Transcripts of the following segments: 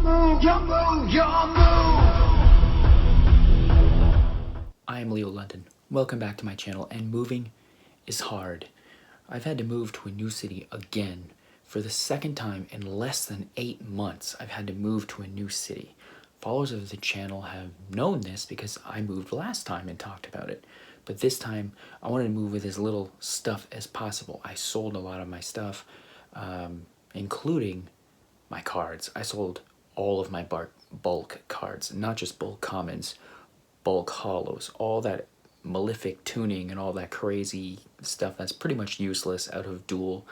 I am Leo London. Welcome back to my channel, and moving is hard. I've had to move to a new city again. For the second time in less than 8 months, I've had to move to a new city. Followers of the channel have known this because I moved last time and talked about it. But this time, I wanted to move with as little stuff as possible. I sold a lot of my stuff, including my cards. I sold all of my bulk cards, not just bulk commons, bulk hollows, all that malefic tuning and all that crazy stuff that's pretty much useless out of dual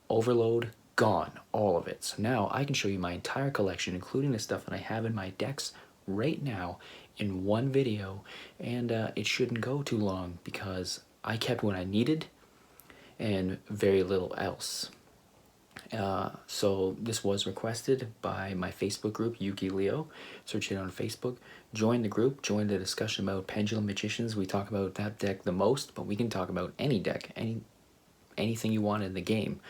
overload, gone, all of it. So now I can show you my entire collection, including the stuff that I have in my decks right now in one video, and it shouldn't go too long because I kept what I needed and very little else. So this was requested by my Facebook group, Yuki Leo. Search it on Facebook. Join the group. Join the discussion about Pendulum Magicians. We talk about that deck the most, but we can talk about any deck, anything you want in the game.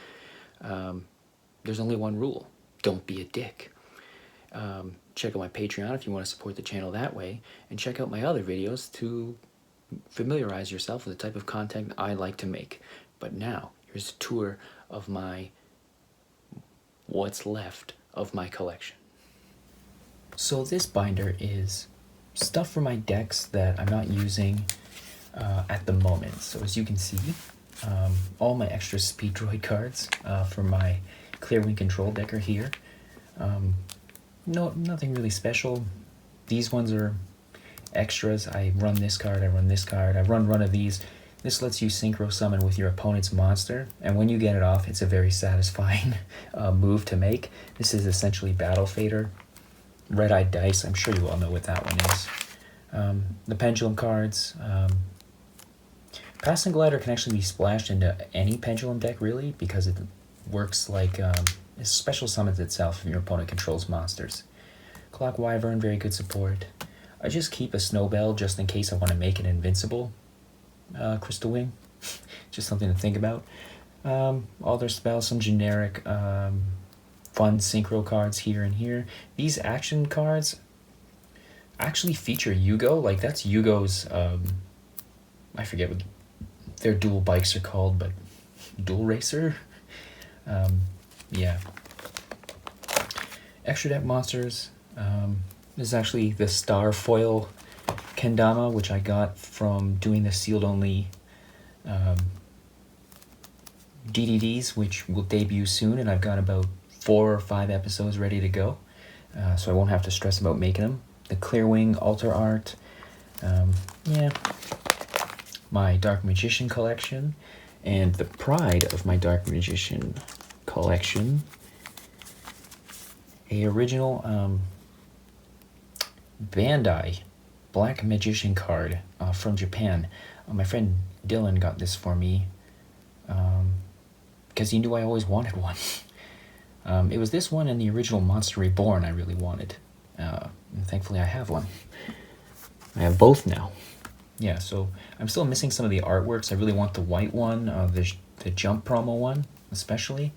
There's only one rule: don't be a dick. Check out my Patreon if you want to support the channel that way, and check out my other videos to familiarize yourself with the type of content I like to make. But now, here's a tour of what's left of my collection. So this binder is stuff for my decks that I'm not using at the moment. So as you can see, all my extra Speed Droid cards for my Clearwing Control deck are here. Nothing really special. These ones are extras. I run this card, I run this card, I run one of these. This lets you synchro summon with your opponent's monster, and when you get it off, it's a very satisfying move to make. This is essentially Battle Fader. Red-Eyed Dice, I'm sure you all know what that one is. The Pendulum cards. Passing Glider can actually be splashed into any Pendulum deck, really, because it works like it special summons itself if your opponent controls monsters. Clock Wyvern, very good support. I just keep a Snowbell just in case I want to make it invincible. Crystal Wing, just something to think about. All their spells, some generic fun synchro cards here and here. These action cards actually feature Yugo. Like, that's Yugo's, I forget what their dual bikes are called, but Dual Racer? Yeah. Extra deck monsters. This is actually the Star Foil Kendama, which I got from doing the sealed only DDDs, which will debut soon, and I've got about 4 or 5 episodes ready to go, so I won't have to stress about making them. The Clearwing Altar Art, yeah, my Dark Magician collection, and the pride of my Dark Magician collection, a original Bandai Black Magician card from Japan. My friend Dylan got this for me because he knew I always wanted one. It was this one and the original Monster Reborn I really wanted. And thankfully I have one. I have both now. Yeah, so I'm still missing some of the artworks. I really want the white one, the Jump promo one especially.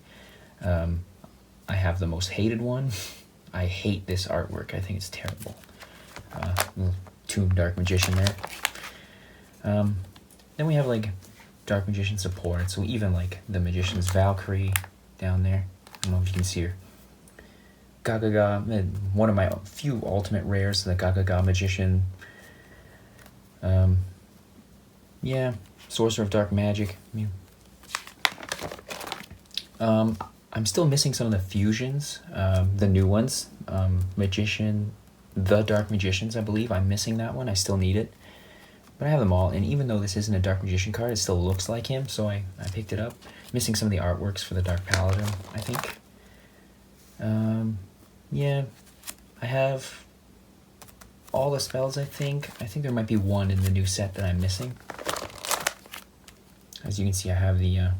I have the most hated one. I hate this artwork. I think it's terrible. Tomb Dark Magician there. Then we have like Dark Magician support, so even like the Magician's Valkyrie down there. I don't know if you can see her. Gagaga, one of my few ultimate rares, the Gagaga Magician. Yeah, Sorcerer of Dark Magic. I'm still missing some of the fusions, the new ones. Magician, the Dark Magicians, I believe. I'm missing that one. I still need it. But I have them all, and even though this isn't a Dark Magician card, it still looks like him, so I picked it up. Missing some of the artworks for the Dark Paladin, I think. Yeah, I have all the spells, I think. I think there might be one in the new set that I'm missing. As you can see, I have the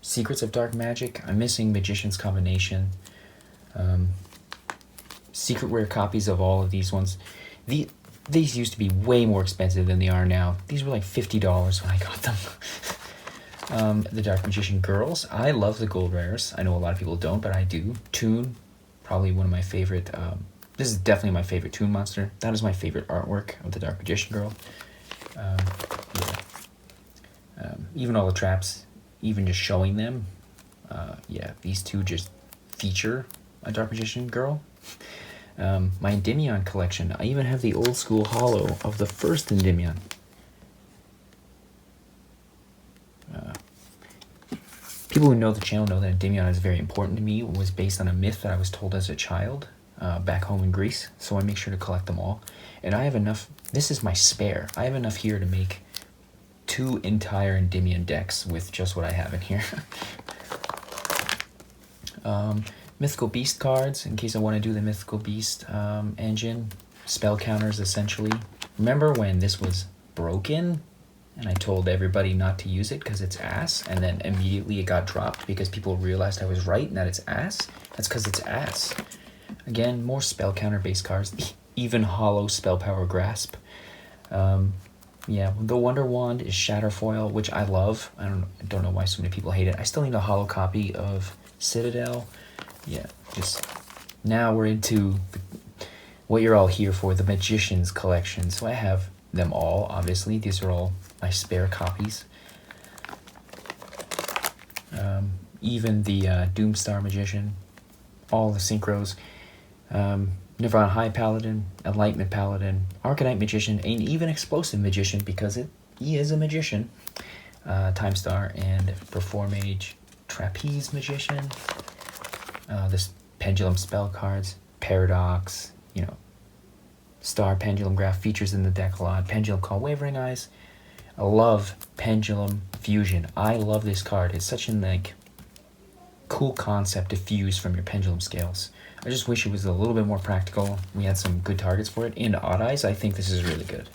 Secrets of Dark Magic. I'm missing Magician's Combination. Secret rare copies of all of these ones. These used to be way more expensive than they are now. These were like $50 when I got them. The Dark Magician Girls. I love the gold rares. I know a lot of people don't, but I do. Toon, probably one of my favorite. This is definitely my favorite Toon monster. That is my favorite artwork of the Dark Magician Girl. Yeah. Even all the traps, even just showing them. Yeah, these two just feature a Dark Magician Girl. My Endymion collection. I even have the old school holo of the first Endymion. People who know the channel know that Endymion is very important to me. It was based on a myth that I was told as a child back home in Greece, so I make sure to collect them all. And I have enough, this is my spare, I have enough here to make 2 entire Endymion decks with just what I have in here. Mythical Beast cards, in case I want to do the Mythical Beast engine. Spell counters, essentially. Remember when this was broken? And I told everybody not to use it because it's ass, and then immediately it got dropped because people realized I was right and that it's ass? That's because it's ass. Again, more spell counter based cards, even hollow spell power grasp. Yeah, the Wonder Wand is Shatter Foil, which I love. I don't know why so many people hate it. I still need a hollow copy of Citadel. Yeah, just now we're into what you're all here for, the Magician's collection. So I have them all, obviously. These are all my spare copies. Even the Doomstar Magician, all the Synchros, Nirvana High Paladin, Enlightenment Paladin, Arcanite Magician, and even Explosive Magician, because he is a magician. Time Star and Perform Mage, Trapeze Magician, this Pendulum spell cards, Paradox, you know, Star Pendulum Graph features in the deck a lot. Pendulum Call, Wavering Eyes. I love Pendulum Fusion. I love this card. It's such an cool concept to fuse from your pendulum scales. I just wish it was a little bit more practical. We had some good targets for it. In Odd Eyes, I think this is really good.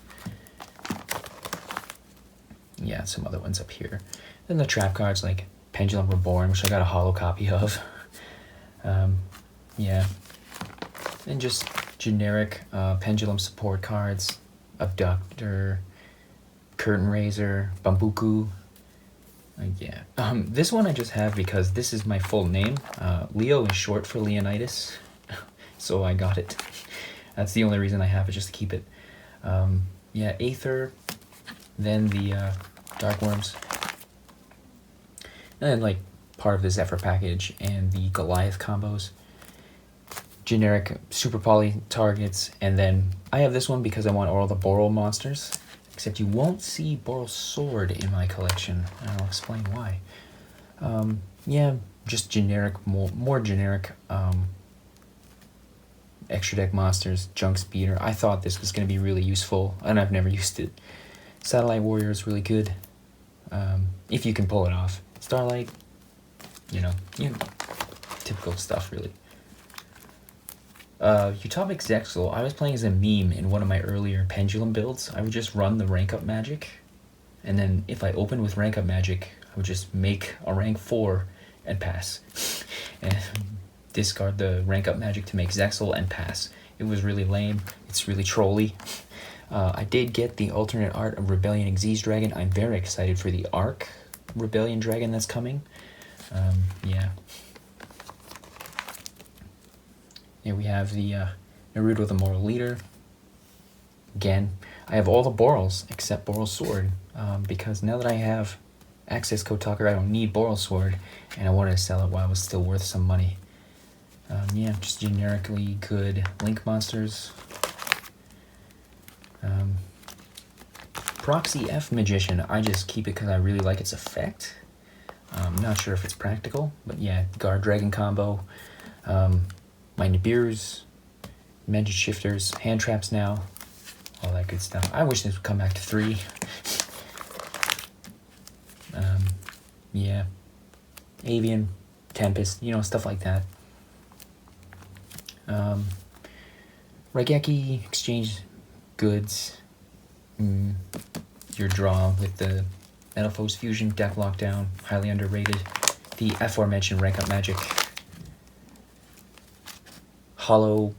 Yeah, some other ones up here. Then the trap cards like Pendulum Reborn, which I got a holo copy of. Yeah. And just generic pendulum support cards, Abductor, Curtain Raiser, Bambuku. Yeah. This one I just have because this is my full name. Leo is short for Leonidas, so I got it. That's the only reason I have it, just to keep it. Yeah, Aether, then the Dark Worms, and then like part of the Zephyr package and the Goliath combos. Generic Super Poly targets, and then I have this one because I want all the Boral monsters, except you won't see Boral's sword in my collection, and I'll explain why. Yeah, just generic, more generic extra deck monsters, Junk Speeder. I thought this was going to be really useful, and I've never used it. Satellite Warrior is really good, if you can pull it off. Starlight, you know, typical stuff, really. Utopic Zexal, I was playing as a meme in one of my earlier Pendulum builds. I would just run the rank up magic, and then if I opened with rank up magic, I would just make a rank 4 and pass. And discard the rank up magic to make Zexal and pass. It was really lame. It's really trolly. I did get the alternate art of Rebellion Xyz Dragon. I'm very excited for the Arc Rebellion Dragon that's coming. Yeah. Here we have the Naruto the Moral Leader. Again, I have all the Borals except Boral's Sword, because now that I have Access Code Talker, I don't need Boral's Sword, and I wanted to sell it while it was still worth some money. Yeah, just generically good Link monsters. Proxy F Magician, I just keep it because I really like its effect. I'm not sure if it's practical, but yeah, Guard Dragon combo. My Nibiru's, Magic Shifters, Hand Traps now, all that good stuff. I wish this would come back to 3. Yeah, Avian, Tempest, you know, stuff like that. Raigeki, exchange goods, your draw with the Metalfoes Fusion, deck lockdown, highly underrated. The aforementioned rank up magic. Hollow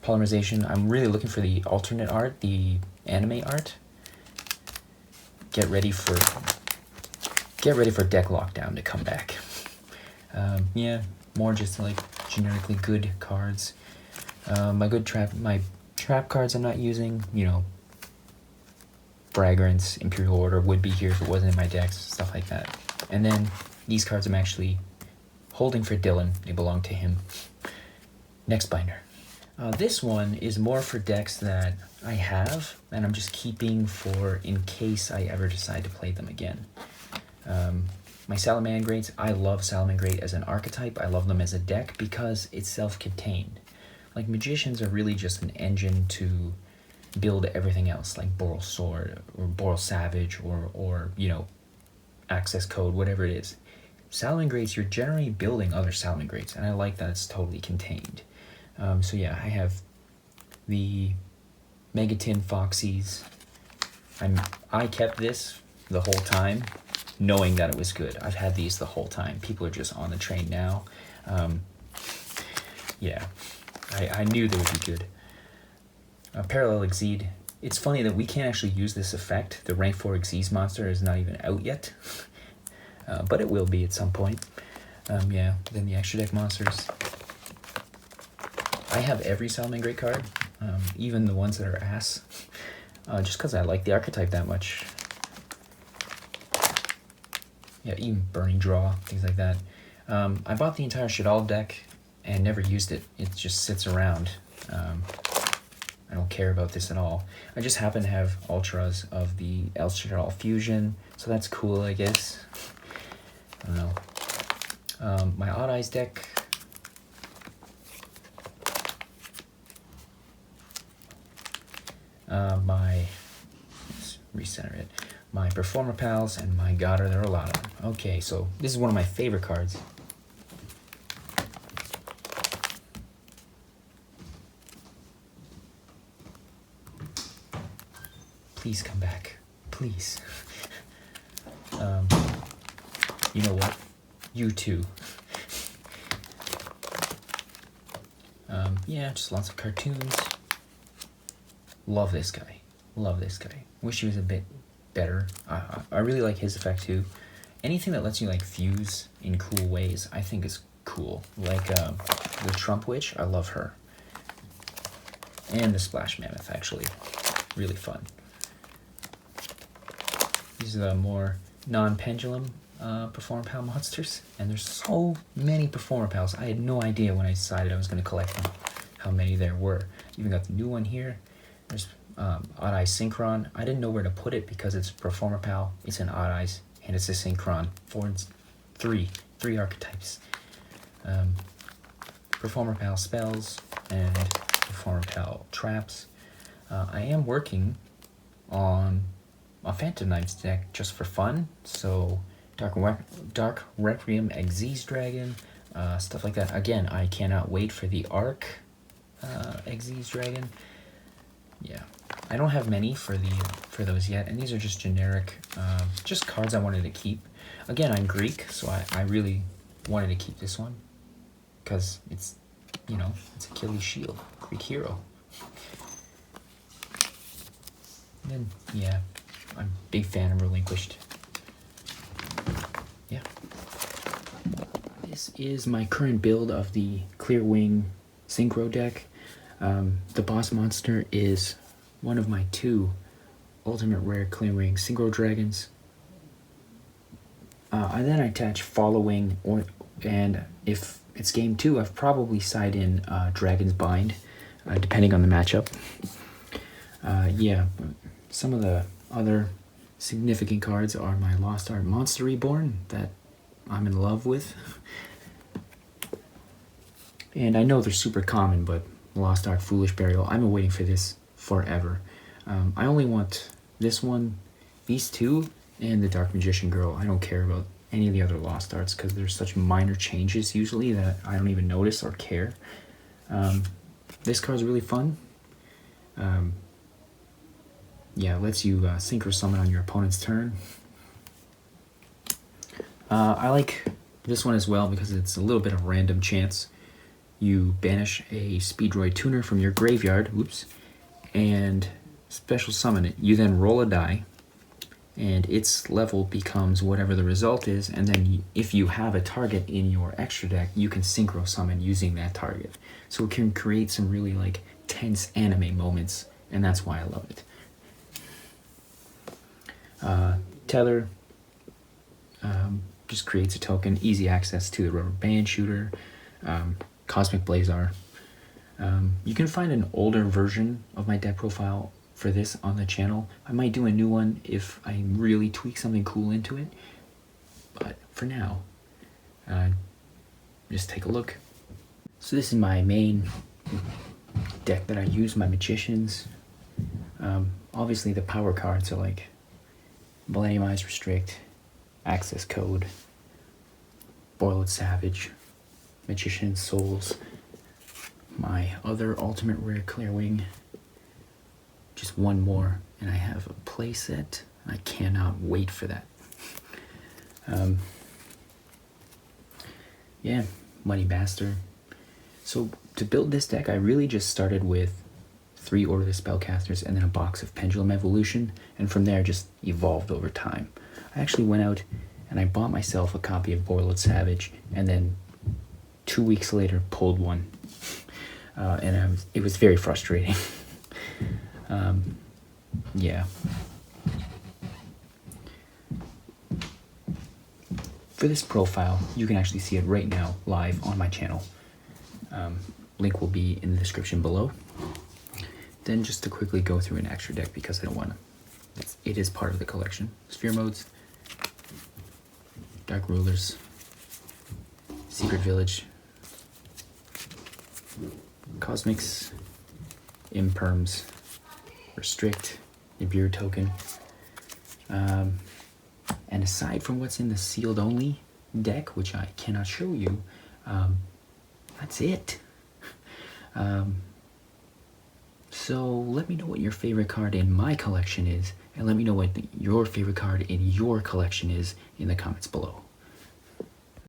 polymerization. I'm really looking for the alternate art, the anime art. Get ready for get ready for deck lockdown to come back. Yeah, more just like generically good cards. My trap cards I'm not using, you know, Fragrance, Imperial Order would be here if it wasn't in my decks, stuff like that. And then these cards I'm actually holding for Dylan. They belong to him. Next binder. This one is more for decks that I have, and I'm just keeping for in case I ever decide to play them again. My Salamangreats, I love Salamangreat as an archetype. I love them as a deck because it's self-contained. Like, Magicians are really just an engine to build everything else, like Boral Sword or Boral Savage or you know, Access Code, whatever it is. Salamangreats, you're generally building other Salamangreats, and I like that it's totally contained. So yeah, I have the Megatin Foxies. I kept this the whole time, knowing that it was good. I've had these the whole time. People are just on the train now. Yeah, I knew they would be good. Parallel Exceed. It's funny that we can't actually use this effect. The rank 4 Xyz monster is not even out yet, but it will be at some point. Yeah, then the extra deck monsters. I have every Salamangreat card, even the ones that are ass, just because I like the archetype that much. Yeah, even Burning Draw, things like that. I bought the entire Shadal deck and never used it. It just sits around. I don't care about this at all. I just happen to have Ultras of the El Shadal Fusion, so that's cool, I guess. I don't know. My Odd Eyes deck. Let's recenter it. My Performer Pals and my Goddard, there are a lot of them. Okay, so this is one of my favorite cards. Please come back. Please. You know what? You too. Yeah, just lots of cartoons. Love this guy. Love this guy. Wish he was a bit better. I really like his effect too. Anything that lets you like fuse in cool ways, I think is cool. Like the Trump Witch, I love her. And the Splash Mammoth, actually. Really fun. These are the more non-pendulum Performer Pal monsters. And there's so many Performer Pals. I had no idea when I decided I was going to collect them how many there were. Even got the new one here. There's Odd Eyes Synchron. I didn't know where to put it because it's Performer Pal, it's an Odd Eyes, and it's a Synchron. Three archetypes. Performer Pal spells and Performer Pal traps. I am working on a Phantom Knights deck just for fun, so Dark Requiem Xyz Dragon, stuff like that. Again, I cannot wait for the Arc Xyz Dragon. Yeah, I don't have many for those yet, and these are just generic, just cards I wanted to keep. Again, I'm Greek, so I really wanted to keep this one because it's, you know, it's Achilles' shield, Greek hero. And then, yeah, I'm a big fan of Relinquished. Yeah. This is my current build of the Clear Wing Synchro deck. The boss monster is one of my 2 ultimate rare Clear Wing Synchro dragons. I then attach Following, and if it's game 2, I've probably side in Dragon's Bind, depending on the matchup. Yeah, some of the other significant cards are my Lost Art Monster Reborn that I'm in love with. And I know they're super common, but Lost Art Foolish Burial, I've been waiting for this forever. I only want this one, these 2, and the Dark Magician Girl. I don't care about any of the other Lost Arts because there's such minor changes usually that I don't even notice or care. This card's really fun. Yeah, it lets you Synchro Summon on your opponent's turn. I like this one as well because it's a little bit of random chance. You banish a Speedroid Tuner from your graveyard, and special summon it. You then roll a die, and its level becomes whatever the result is, and then if you have a target in your extra deck, you can synchro summon using that target. So it can create some really like tense anime moments, and that's why I love it. Tether just creates a token, easy access to the rubber band shooter, Cosmic Blazar. You can find an older version of my deck profile for this on the channel. I might do a new one if I really tweak something cool into it, but for now, just take a look. So this is my main deck that I use, my Magicians. Obviously the power cards are like Millenniumize Restrict, Access Code, Boiled Savage, Magician Souls, my other ultimate rare Clearwing, just one more, and I have a playset. I cannot wait for that. Yeah, Money Bastard. So to build this deck, I really just started with 3 Orderless Spellcasters and then a box of Pendulum Evolution, and from there just evolved over time. I actually went out and I bought myself a copy of Boiled Savage, and then 2 weeks later pulled one, and it was very frustrating. Yeah. For this profile, you can actually see it right now live on my channel. Link will be in the description below. Then just to quickly go through an extra deck because I don't want to. It is part of the collection. Sphere Modes, Dark Rulers, Secret Village, Cosmics, Imperms, Restrict, Nibiru Token. And aside from what's in the sealed only deck, which I cannot show you, that's it. So let me know what your favorite card in my collection is, and let me know what your favorite card in your collection is in the comments below.